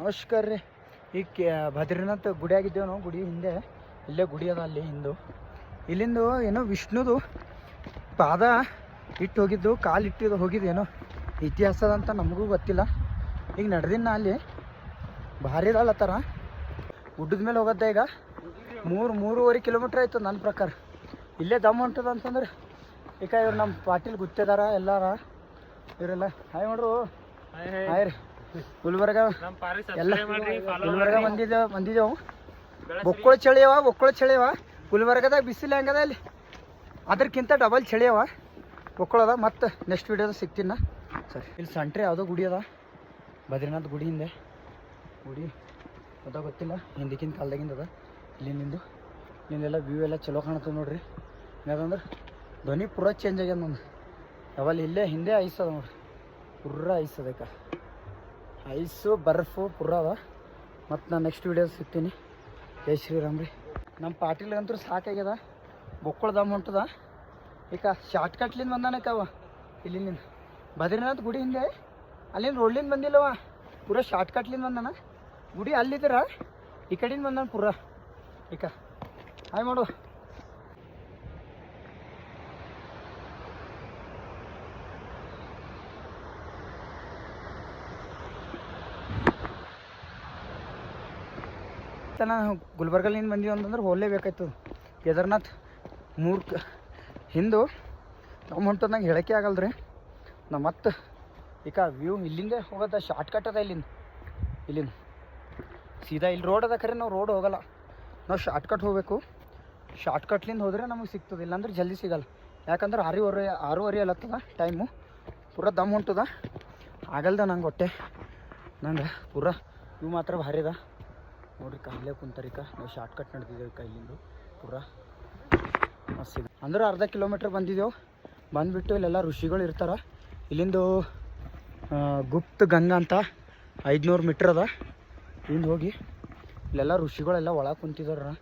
ನಮಸ್ಕಾರ ರೀ. ಈಗ ಬದ್ರಿನಾಥ್ ಗುಡಿ ಆಗಿದ್ದೇವೆ ನಾವು. ಗುಡಿ ಹಿಂದೆ ಇಲ್ಲೇ ಗುಡಿ ಅದ, ಅಲ್ಲಿ ಇಲ್ಲಿಂದು ಏನೋ ವಿಷ್ಣುದು ಪಾದ ಇಟ್ಟು ಹೋಗಿದ್ದು, ಕಾಲು ಇಟ್ಟಿದ್ದು ಹೋಗಿದ್ದು ಏನೋ ಇತಿಹಾಸದ ಅಂತ ನಮಗೂ ಗೊತ್ತಿಲ್ಲ. ಈಗ ನಡೆದಿನ ಅಲ್ಲಿ ಭಾರಿ ಇದಲ್ಲತ್ತಾರ. ಗುಡ್ಡದ ಮೇಲೆ ಹೋಗತ್ತೆ. ಈಗ 3-3.5 ಕಿಲೋಮೀಟ್ರ್ ಆಯ್ತು ನನ್ನ ಪ್ರಕಾರ. ಇಲ್ಲೇ ದಮ್ ಹೊಂಟದ ಅಂತಂದ್ರೆ ಈಗ ಇವ್ರು ನಮ್ಮ ಪಾಟೀಲ್ ಗುತ್ತಿದಾರ ಎಲ್ಲಾರ ಇವರೆಲ್ಲ. ಹಾಯ್ ಮಾಡ್ರು. ಹಾಯ್ ರೀ. ಗುಲ್ಬರ್ಗ ಎಲ್ಲ ಗುಲ್ಬರ್ಗ ಬಂದಿದ್ದೇವು. ಬೊಕ್ಕಳ ಚಳಿಯವ ಗುಲ್ಬರ್ಗದಾಗ ಬಿಸಿಲು ಹೆಂಗದ ಅಲ್ಲಿ ಅದಕ್ಕಿಂತ ಡಬಲ್ ಚಳಿಯವ ಬೊಕ್ಕಳದ. ಮತ್ತು ನೆಕ್ಸ್ಟ್ ವೀಡಿಯೋದ ಸಿಗ್ತೀನಿ ಸರಿ. ಇಲ್ಲಿ ಸಂಟ್ರೆ ಯಾವುದೋ ಗುಡಿ ಅದ, ಬದ್ರಿನಾಥ್ ಗುಡಿ ಹಿಂದೆ. ಗುಡಿ ಅದ ಗೊತ್ತಿಲ್ಲ, ಹಿಂದಕ್ಕಿಂತ ಕಾಲದಾಗಿಂದ ಅದ. ಇಲ್ಲಿಂದೆಲ್ಲ ವ್ಯೂ ಎಲ್ಲ ಚಲೋ ಕಾಣುತ್ತೆ ನೋಡ್ರಿ. ಯಾಕಂದ್ರೆ ಧ್ವನಿ ಪೂರ ಚೇಂಜ್ ಆಗ್ಯದ ನಂದು. ಯಾವಲ್ಲಿ ಇಲ್ಲೇ ಹಿಂದೆ ಐಸ್ ಅದ ನೋಡ್ರಿ, ಪೂರ ಐಸ್ ಅದಕ್ಕೆ ಐಸು ಬರ್ಫು ಪೂರ ಅದ. ಮತ್ತು ನಾನು ನೆಕ್ಸ್ಟ್ ವೀಡಿಯೋ ಸಿಗ್ತೀನಿ. ಜೈ ಶ್ರೀರಾಮ್ ರೀ. ನಮ್ಮ ಪಾಟೀಲ್ಗಂತೂ ಸಾಕಾಗ್ಯದ. ಬೊಕ್ಕಳ ದಮ್ ಹೊಂಟದ. ಈಗ ಶಾರ್ಟ್ಕಟ್ಲಿಂದ ಬಂದಾನಕ್ಕವ ಇಲ್ಲಿಂದ ಬದ್ರಿನಾಥ್ ಗುಡಿ ಹಿಂದೆ. ಅಲ್ಲಿಂದ ರೋಡ್ಲಿಂದ ಬಂದಿಲ್ಲವ, ಪೂರ ಶಾರ್ಟ್ಕಟ್ಲಿಂದ ಬಂದಾನ. ಗುಡಿ ಅಲ್ಲಿದ್ದೀರ ಈ ಕಡೆಯಿಂದ ಬಂದಾನ ಪೂರ. ಈಗ ಹಾಯ್ ಮಾಡು. ನಾನು ಗುಲ್ಬರ್ಗಲ್ಲಿಂದ ಬಂದೀವಿ ಅಂತಂದ್ರೆ ಹೋಗಲೇಬೇಕಾಯ್ತು. ಕೇದಾರ್ನಾಥ್ 3 ಹಿಂದು ನಮ್ಮ ಹೊಂಟದ ನಂಗೆ ಹೇಳೋಕ್ಕೆ ಆಗಲ್ಲ ರೀ. ನಾ ಮತ್ತು ಈಗ ವ್ಯೂ ಇಲ್ಲಿಂದೇ ಹೋಗೋದ, ಶಾರ್ಟ್ಕಟ್ ಅದ. ಇಲ್ಲಿಂದ ಸೀದಾ ಇಲ್ಲಿ ರೋಡ್ ಅದ. ಖರೆ ನಾವು ರೋಡ್ ಹೋಗಲ್ಲ, ನಾವು ಶಾರ್ಟ್ಕಟ್ ಹೋಗಬೇಕು. ಶಾರ್ಟ್ಕಟ್ಲಿಂದ ಹೋದರೆ ನಮಗೆ ಸಿಗ್ತದೆ, ಇಲ್ಲಾಂದ್ರೆ ಜಲ್ದಿ ಸಿಗಲ್ಲ. ಯಾಕಂದ್ರೆ 6:30 ಅಲ್ಲತ್ತದ ಟೈಮು. ಪೂರ ದಮ್ ಹೊಂಟದ, ಆಗಲ್ದ ನಂಗೆ ಹೊಟ್ಟೆ. ನಂಗೆ ಪೂರ ವ್ಯೂ ಮಾತ್ರ ಭಾರಿ ಅದ ನೋಡ್ರಿ. ಇಲ್ಲೇ ಕುಂತಾರಿಕ ನಾವು ಶಾರ್ಟ್ಕಟ್ ನಡೆದಿದ್ದೇವೆ. ಇಲ್ಲಿಂದು ಪೂರ ಮಸ್ತ್ ಅಂದ್ರೆ ಅರ್ಧ ಕಿಲೋಮೀಟ್ರ್ ಬಂದಿದ್ದೆವು. ಬಂದುಬಿಟ್ಟು ಇಲ್ಲೆಲ್ಲ ಋಷಿಗಳು ಇರ್ತಾರೆ. ಇಲ್ಲಿಂದು ಗುಪ್ತ ಗಂಗಾ ಅಂತ 500 ಮೀಟ್ರ್ ಅದ. ಇಲ್ಲಿಂದ ಹೋಗಿ ಇಲ್ಲೆಲ್ಲ ಋಷಿಗಳೆಲ್ಲ ಒಳಗೆ ಕುಂತಿದಾರ.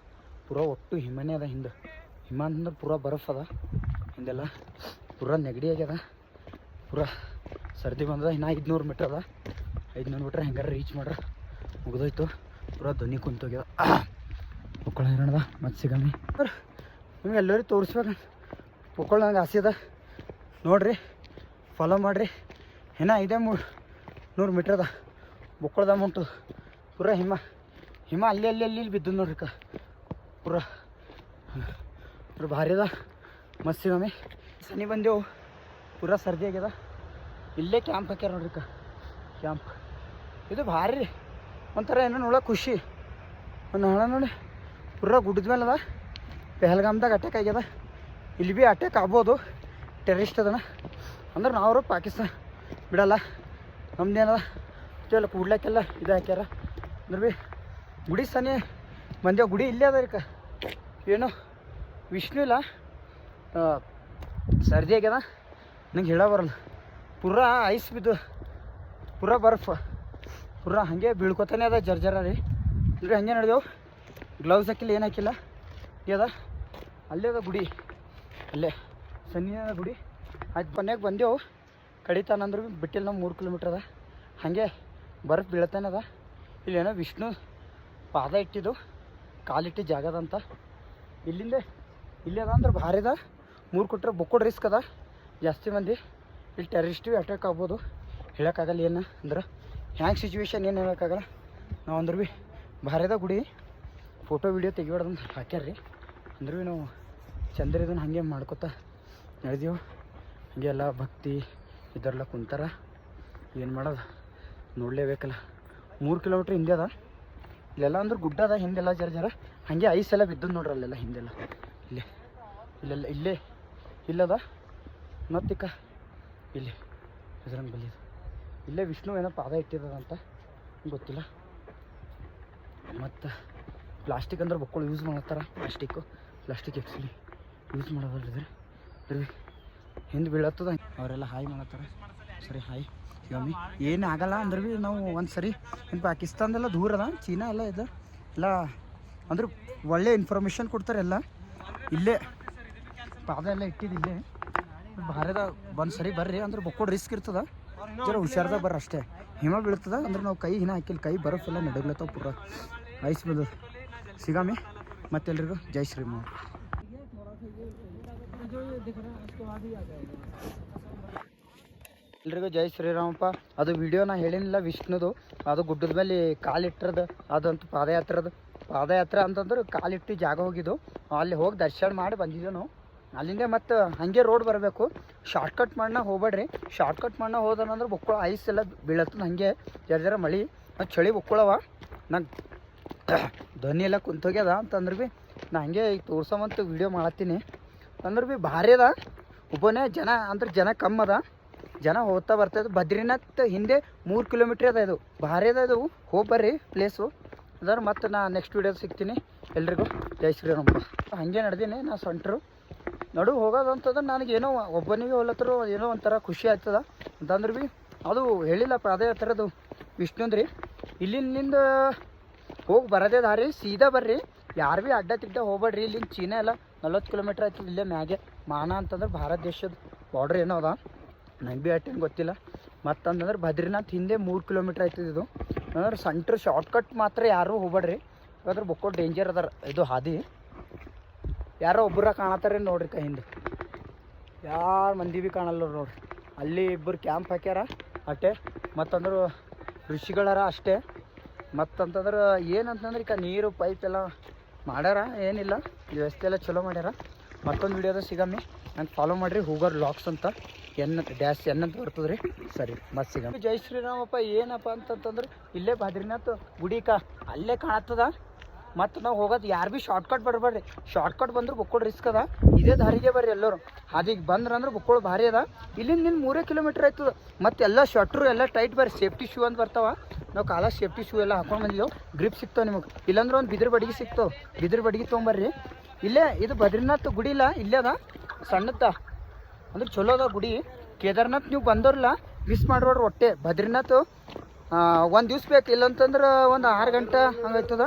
ಪೂರ ಒಟ್ಟು ಹಿಮನೇ ಅದ. ಹಿಂದೆ ಹಿಮ ಅಂತಂದ್ರೆ ಪೂರ ಬರಫ್ ಅದ. ಹಿಂದೆಲ್ಲ ಪೂರ ನೆಗಡಿ ಆಗ್ಯದ, ಪೂರ ಸರ್ದಿ ಬಂದದ. ಇನ್ನು 500 ಮೀಟ್ರ್ ಅದ. 500 ಮೀಟ್ರ್ ಹೆಂಗಾರ ರೀಚ್ ಮಾಡ್ರೆ ಮುಗಿದೋಯ್ತು. ಪೂರ ಧ್ವನಿ ಕುಂತೋಗ್ಯದ. ಮಕ್ಕಳ ಏನದ ಮತ್ತೆ ಸಿಗಮ್ಮಿ ನಿಮ್ಗೆ ಎಲ್ಲರೂ ತೋರಿಸ್ಬೇಕು. ಮಕ್ಕಳು ನಂಗೆ ಆಸೆ ಅದ ನೋಡ್ರಿ, ಫಾಲೋ ಮಾಡಿರಿ. ಏನೋ 500 ಮೀಟ್ರ್ ಅದ. ಬೊಕ್ಕಳ್ದ ಉಂಟು ಪೂರ ಹಿಮ ಅಲ್ಲಿ ಬಿದ್ದು ನೋಡ್ರಿ. ಪೂರ ಭಾರಿ ಅದ, ಮಸ್ತ್ ಸಿಗಮ್ಮಿ. ಸನಿ ಬಂದೆವು, ಪೂರ ಸರ್ದಿ ಆಗ್ಯದ. ಇಲ್ಲೇ ಕ್ಯಾಂಪ್ ಹಾಕ್ಯಾರ ನೋಡ್ರಿ. ಕ್ಯಾಂಪ್ ಇದು ಭಾರಿ ಒಂಥರ ಏನೋ ನೋಡೋಕೆ ಖುಷಿ. ಒಂದು ನಾಳೆ ನೋಡಿ ಪೂರ ಗುಡ್ಡದ ಮೇಲೆ ಅದ. ಪೆಹಲ್ಗಾಮ್ದಾಗ ಅಟ್ಯಾಕ್ ಆಗ್ಯದ. ಇಲ್ಲಿ ಭೀ ಅಟ್ಯಾಕ್ ಆಗ್ಬೋದು. ಟೆರರಿಸ್ಟ್ ಅದನ ಅಂದ್ರೆ ನಾವು ಪಾಕಿಸ್ತಾನ ಬಿಡಲ್ಲ. ನಮ್ದೇನದ ಎಲ್ಲ ಕೂಡ್ಲಕ್ಕೆಲ್ಲ ಇದು ಹಾಕ್ಯಾರ. ಅಂದ್ರೆ ಭೀ ಗುಡಿ ಸನಿ ಮಂದ್ಯಾವ. ಗುಡಿ ಇಲ್ಲೇ ಅದ ರೀ. ಏನು ವಿಷ್ಣು ಇಲ್ಲ, ಸರ್ದಿ ಆಗ್ಯದ. ನಂಗೆ ಹೇಳ ಬರಲ್ಲ. ಪೂರ ಐಸ್ ಬಿದ್ದು, ಪೂರ ಬರ್ಫ್, ಪೂರ ಹಾಗೆ ಬೀಳ್ಕೊತಾನೆ ಅದ. ಜರ್ಜರ ರೀ. ಅಂದ್ರೆ ಹಂಗೆ ನಡೆದೆವು. ಗ್ಲೌಸ್ ಹಾಕಿಲ್ಲ, ಏನು ಹಾಕಿಲ್ಲ. ಅದ ಅಲ್ಲೇ ಅದ ಗುಡಿ, ಅಲ್ಲೇ ಸನ್ನಿ ಅದ ಗುಡಿ. ಆಯ್ತು ಕೊನೆಗೆ ಬಂದೆವು. ಕಡಿತಾನಂದ್ರೆ ಭೀ ಬಿಟ್ಟಿಲ್ಲ. ನಾವು 3 ಕಿಲೋಮೀಟ್ರ್ ಅದ. ಹಾಗೆ ಬರ್ಫ್ ಬೀಳ್ತಾನೆ ಅದ. ಇಲ್ಲೇನೋ ವಿಷ್ಣು ಪಾದ ಇಟ್ಟಿದ್ದು, ಕಾಲಿಟ್ಟು ಜಾಗದಂತ. ಇಲ್ಲೇ ಅದ ಅಂದ್ರೆ ಭಾರಿ ಅದ. 3 ಕೊಟ್ಟರೆ ಬೊಕ್ಕುಡ್ ರಿಸ್ಕ್ ಅದ. ಜಾಸ್ತಿ ಮಂದಿ ಇಲ್ಲಿ ಟೆರರಿಸ್ಟಿವ್ ಅಟ್ಯಾಕ್ ಆಗ್ಬೋದು. ಹೇಳೋಕ್ಕಾಗಲ್ಲ ಏನು ಅಂದ್ರೆ ಹ್ಯಾಂಗೆ ಸಿಚುವೇಶನ್ ಏನು ಹೇಳೋಕ್ಕಾಗಲ್ಲ. ನಾವು ಅಂದ್ರೆ ಭೀ ಭಾರಿ ಅದ ಗುಡಿ. ಫೋಟೋ ವೀಡಿಯೋ ತೆಗಿಬಾರ್ದಂತ ಹಾಕ್ಯಾರ್ರಿ. ಅಂದ್ರೆ ಭೀ ನಾವು ಚಂದ್ರ ಇದನ್ನು ಹಾಗೆ ಮಾಡ್ಕೊತಾ ನಡೆದೀವು. ಹಾಗೆ ಎಲ್ಲ ಭಕ್ತಿ ಇದರೆಲ್ಲ ಕುಂತಾರ. ಏನು ಮಾಡೋದು, ನೋಡಲೇಬೇಕಲ್ಲ. 3 ಕಿಲೋಮೀಟ್ರ್ ಹಿಂದೆ ಅದ. ಇಲ್ಲೆಲ್ಲ ಅಂದ್ರೆ ಗುಡ್ಡ ಅದ. ಹಿಂದೆಲ್ಲ ಜರ ಹಾಗೆ ಐಸ್ ಎಲ್ಲ ಬಿದ್ದದ್ದು ನೋಡ್ರಿ. ಅಲ್ಲೆಲ್ಲ ಹಿಂದೆಲ್ಲ ಇಲ್ಲದ. ಮತ್ತಿಕ್ಕ ಇಲ್ಲಿ ಬಜರಂಗ ಬಲಿ ಇಲ್ಲೇ ವಿಷ್ಣು ಏನೋ ಪಾದ ಇಟ್ಟಿದಂತ ಗೊತ್ತಿಲ್ಲ. ಮತ್ತು ಪ್ಲಾಸ್ಟಿಕ್ ಅಂದ್ರೆ ಬೊಕ್ಕಳು ಯೂಸ್ ಮಾಡತ್ತಾರ. ಪ್ಲಾಸ್ಟಿಕ್ ಆ್ಯಕ್ಚುಲಿ ಯೂಸ್ ಮಾಡೋದಲ್ರಿ. ಹಿಂದೆ ಬೀಳತ್ತದ. ಅವರೆಲ್ಲ ಹಾಯ್ ಮಾಡತ್ತಾರ. ಸರಿ ಹಾಯ್ ಯಮ್ಮಿ. ಏನು ಆಗಲ್ಲ ಅಂದ್ರೆ ಭೀ ನಾವು ಒಂದು ಸರಿ ಇನ್ನು ಪಾಕಿಸ್ತಾನದೆಲ್ಲ ದೂರ ಅದ. ಚೀನಾ ಎಲ್ಲ ಇದೆ ಎಲ್ಲ ಅಂದ್ರೆ ಒಳ್ಳೆ ಇನ್ಫಾರ್ಮೇಷನ್ ಕೊಡ್ತಾರೆ ಎಲ್ಲ. ಇಲ್ಲೇ ಪಾದ ಎಲ್ಲ ಇಟ್ಟಿದ್ದು ಇಲ್ಲೇ ಭಾರದ. ಒಂದು ಸರಿ ಬರ್ರಿ ಅಂದ್ರೆ ಬೊಕ್ಕೋಡ್ ರಿಸ್ಕ್ ಇರ್ತದ. ಜರ ಹುಷಾರ್ದಾಗ ಬರ್ರಿ ಅಷ್ಟೇ. ಹಿಮ ಬೀಳ್ತದ ಅಂದ್ರೆ ನಾವು ಕೈ ಹಿನ ಹಾಕಿಲ್ಲ, ಕೈ ಬರಫೆಲ್ಲ ನಡಗ್ಲತ್ತಾವ ಪೂರ ಐಸ್ ಬಂದದ. ಸಿಗಾಮಿ ಮತ್ತೆಲ್ರಿಗೂ ಜೈ ಶ್ರೀರಾಮ್. ಎಲ್ರಿಗೂ ಜೈ ಶ್ರೀರಾಮಪ್ಪ. ಅದು ವಿಡಿಯೋ ನಾ ಹೇಳಿನಿಲ್ಲ ವಿಷ್ಣುದು, ಅದು ಗುಡ್ಡದ ಮೇಲೆ ಕಾಲಿಟ್ಟಿರೋದು ಅದಂತೂ ಪಾದಯಾತ್ರೆ ಅಂತಂದ್ರೆ ಕಾಲಿಟ್ಟು ಜಾಗ ಹೋಗಿದ್ದು, ಅಲ್ಲಿ ಹೋಗಿ ದರ್ಶನ ಮಾಡಿ ಬಂದಿದ್ದೆವು ನಾವು. ಅಲ್ಲಿಂದ ಮತ್ತು ಹಾಗೆ ರೋಡ್ ಬರಬೇಕು, ಶಾರ್ಟ್ಕಟ್ ಮಾಡನ ಹೋಗ್ಬೇಡ್ರಿ. ಶಾರ್ಟ್ಕಟ್ ಮಾಡನ ಹೋದನಂದ್ರೆ ಬುಕ್ಕಳ ಐಸ್ ಎಲ್ಲ ಬೀಳತ್ತದ, ಹಾಗೆ ಜರ ಮಳೆ ಮತ್ತು ಚಳಿ ಬುಕ್ಕಳವ. ನಂಗೆ ಧ್ವನಿ ಎಲ್ಲ ಕುಂತೋಗ್ಯದ ಅಂತಂದ್ರೆ ಭೀ ನಾ ಹಂಗೆ ಈಗ ತೋರ್ಸೋಮಂತ ವೀಡಿಯೋ ಮಾಡತ್ತೀನಿ. ಅಂದ್ರೆ ಭೀ ಭಾರಿ ಅದ, ಒಬ್ಬನೇ ಜನ ಅಂದ್ರೆ ಜನ ಕಮ್ಮಿ ಅದ, ಜನ ಹೋಗ್ತಾ ಬರ್ತದೆ. ಬದ್ರಿನಾಥ್ ಹಿಂದೆ 3 ಕಿಲೋಮೀಟ್ರ್ ಅದ, ಇದು ಭಾರಿ ಅದ. ಇದು ಹೋಗಿ ಬರ್ರಿ ಪ್ಲೇಸು ಅದಾರ. ಮತ್ತು ನಾ ನೆಕ್ಸ್ಟ್ ವೀಡಿಯೋದು ಸಿಗ್ತೀನಿ. ಎಲ್ರಿಗೂ ಜೈ ಶ್ರೀರಾಮ. ಹಾಗೆ ನಡೆದೀನಿ ನಾ ಸೊಂಟ್ರು ನಡು ಹೋಗೋದು ಅಂತಂದ್ರೆ ನನಗೇನೋ ಒಬ್ಬನಿಗೆ ಹೋಲತ್ತರು ಏನೋ ಒಂಥರ ಖುಷಿ ಆಗ್ತದ ಅಂತಂದ್ರೆ ಭೀ ಅದು ಹೇಳಿಲ್ಲ ಪಾದಯಾತ್ರೆದು ವಿಷ್ಣುಂದ್ರಿ. ಇಲ್ಲಿಂದ ಹೋಗಿ ಬರೋದೇ ದಾರಿ, ಸೀದಾ ಬರ್ರಿ, ಯಾರು ಭೀ ಅಡ್ಡ ತಿಡ್ಡ ಹೋಗ್ಬೇಡ್ರಿ. ಇಲ್ಲಿಂದ ಚೀನಾ ಎಲ್ಲ 40 ಕಿಲೋಮೀಟ್ರ್ ಆಯ್ತದ. ಇಲ್ಲೇ ಮ್ಯಾಗೆ ಮಾನ ಅಂತಂದ್ರೆ ಭಾರತ ದೇಶದ ಬಾರ್ಡ್ರ್ ಏನೋ ಅದ, ನಂಗೆ ಭೀ ಅಟ್ಟೇನು ಗೊತ್ತಿಲ್ಲ. ಮತ್ತಂತಂದ್ರೆ ಬದ್ರಿನಾಥ್ ಹಿಂದೆ 3 ಕಿಲೋಮೀಟ್ರ್ ಆಯ್ತದ. ಇದು ಅಂದ್ರೆ ಸೆಂಟ್ರ್ ಶಾರ್ಟ್ಕಟ್ ಮಾತ್ರ ಯಾರೂ ಹೋಗ್ಬೇಡ್ರಿ, ಯಾಕಂದ್ರೆ ಬೊಕ್ಕೋ ಡೇಂಜರ್ ಅದಾರ ಇದು ಹಾದಿ. ಯಾರೋ ಒಬ್ಬರ ಕಾಣತ್ತಾರ ನೋಡ್ರಿ ಕೈ ಹಿಂದೆ, ಯಾರು ಮಂದಿ ಭೀ ಕಾಣಲ್ಲ ನೋಡ್ರಿ. ಅಲ್ಲಿ ಇಬ್ಬರು ಕ್ಯಾಂಪ್ ಹಾಕ್ಯಾರ ಅಷ್ಟೇ, ಮತ್ತಂದ್ರೆ ಋಷಿಗಳಾರ ಅಷ್ಟೇ. ಮತ್ತಂತಂದ್ರೆ ಏನಂತಂದ್ರೆ ಈಗ ನೀರು ಪೈಪ್ ಎಲ್ಲ ಮಾಡ್ಯಾರ, ಏನಿಲ್ಲ ವ್ಯವಸ್ಥೆ ಎಲ್ಲ ಚಲೋ ಮಾಡ್ಯಾರ. ಮತ್ತೊಂದು ವಿಡಿಯೋದ ಸಿಗಮ್ಮಿ, ನಂಗೆ ಫಾಲೋ ಮಾಡಿರಿ ಹೂಗರ್ ಲಾಕ್ಸ್ ಅಂತ ಎನ್ ಅಂತ ಬರ್ತದೆ ರೀ. ಸರಿ ಮತ್ತೆ ಸಿಗಮ್ಮಿ. ಜೈ ಶ್ರೀರಾಮಪ್ಪ. ಏನಪ್ಪ ಅಂತಂತಂದ್ರೆ ಇಲ್ಲೇ ಬದ್ರಿನಾಥ್ ಗುಡಿಕ ಅಲ್ಲೇ ಕಾಣತ್ತದ. ಮತ್ತು ನಾವು ಹೋಗೋದು ಯಾರು ಭೀ ಶಾರ್ಟ್ಕಟ್ ಬರಬೇಡ್ರಿ, ಶಾರ್ಟ್ಕಟ್ ಬಂದ್ರೆ ಬುಕ್ಕೋಳು ರಿಸ್ಕ್ ಅದ. ಇದೇ ದಾರಿಗೆ ಬರ್ರಿ ಎಲ್ಲರೂ, ಅದೀಗ ಬಂದ್ರಂದ್ರೆ ಬುಕ್ಕೋಳು ಭಾರಿ ಅದ. ಇಲ್ಲಿಂದ 3 ಕಿಲೋಮೀಟ್ರ್ ಆಯ್ತದ. ಮತ್ತು ಎಲ್ಲ ಶಟ್ರು ಎಲ್ಲ ಟೈಟ್ ಬರ್ರಿ, ಸೇಫ್ಟಿ ಶೂ ಅಂತ ಬರ್ತಾವ. ನಾವು ಕಾಲ ಸೇಫ್ಟಿ ಶೂ ಎಲ್ಲ ಹಾಕೊಂಡು ಬಂದಿದ್ದೆವು, ಗ್ರಿಪ್ ಸಿಗ್ತಾವೆ ನಿಮಗೆ. ಇಲ್ಲಾಂದ್ರೆ ಒಂದು ಬಿದಿರು ಬಡಿಗೆ ಸಿಗ್ತಾವೆ, ಬಿದಿರು ಬಡಿಗೆ ತೊಗೊಂಬರ್ರಿ. ಇಲ್ಲೇ ಇದು ಬದ್ರಿನಾಥ್ ಗುಡಿ ಇಲ್ಲ, ಇಲ್ಲೇ ಅದ ಸಣ್ಣದ, ಅಂದ್ರೆ ಚಲೋ ಅದ ಗುಡಿ. ಕೇದಾರ್ನಾಥ್ ನೀವು ಬಂದವ್ರಲ್ಲ ಮಿಸ್ ಮಾಡ್ಬೇಡ್ರಿ ಒಟ್ಟೆ. ಬದ್ರಿನಾಥ್ 1 ದಿವ್ಸ ಬೇಕು, ಇಲ್ಲಂತಂದ್ರೆ ಒಂದು 6 ಗಂಟೆ ಹಂಗಾಯ್ತದ.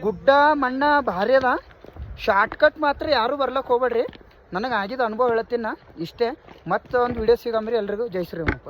ಗುಡ್ಡ ಮಣ್ಣ ಭಾರಿ ಅದ, ಶಾರ್ಟ್ಕಟ್ ಮಾತ್ರ ಯಾರೂ ಬರ್ಲಕ್ಕೆ ಹೋಗ್ಬೇಡ್ರಿ. ನನಗೆ ಆಗಿದ್ದು ಅನುಭವ ಹೇಳ್ತೀನಿ ನಾ ಇಷ್ಟೇ. ಮತ್ತು ಒಂದು ವಿಡಿಯೋ ಸಿಗಂಬ್ರಿ. ಎಲ್ರಿಗೂ ಜೈ ಶ್ರೀರಾಮಪ್ಪ.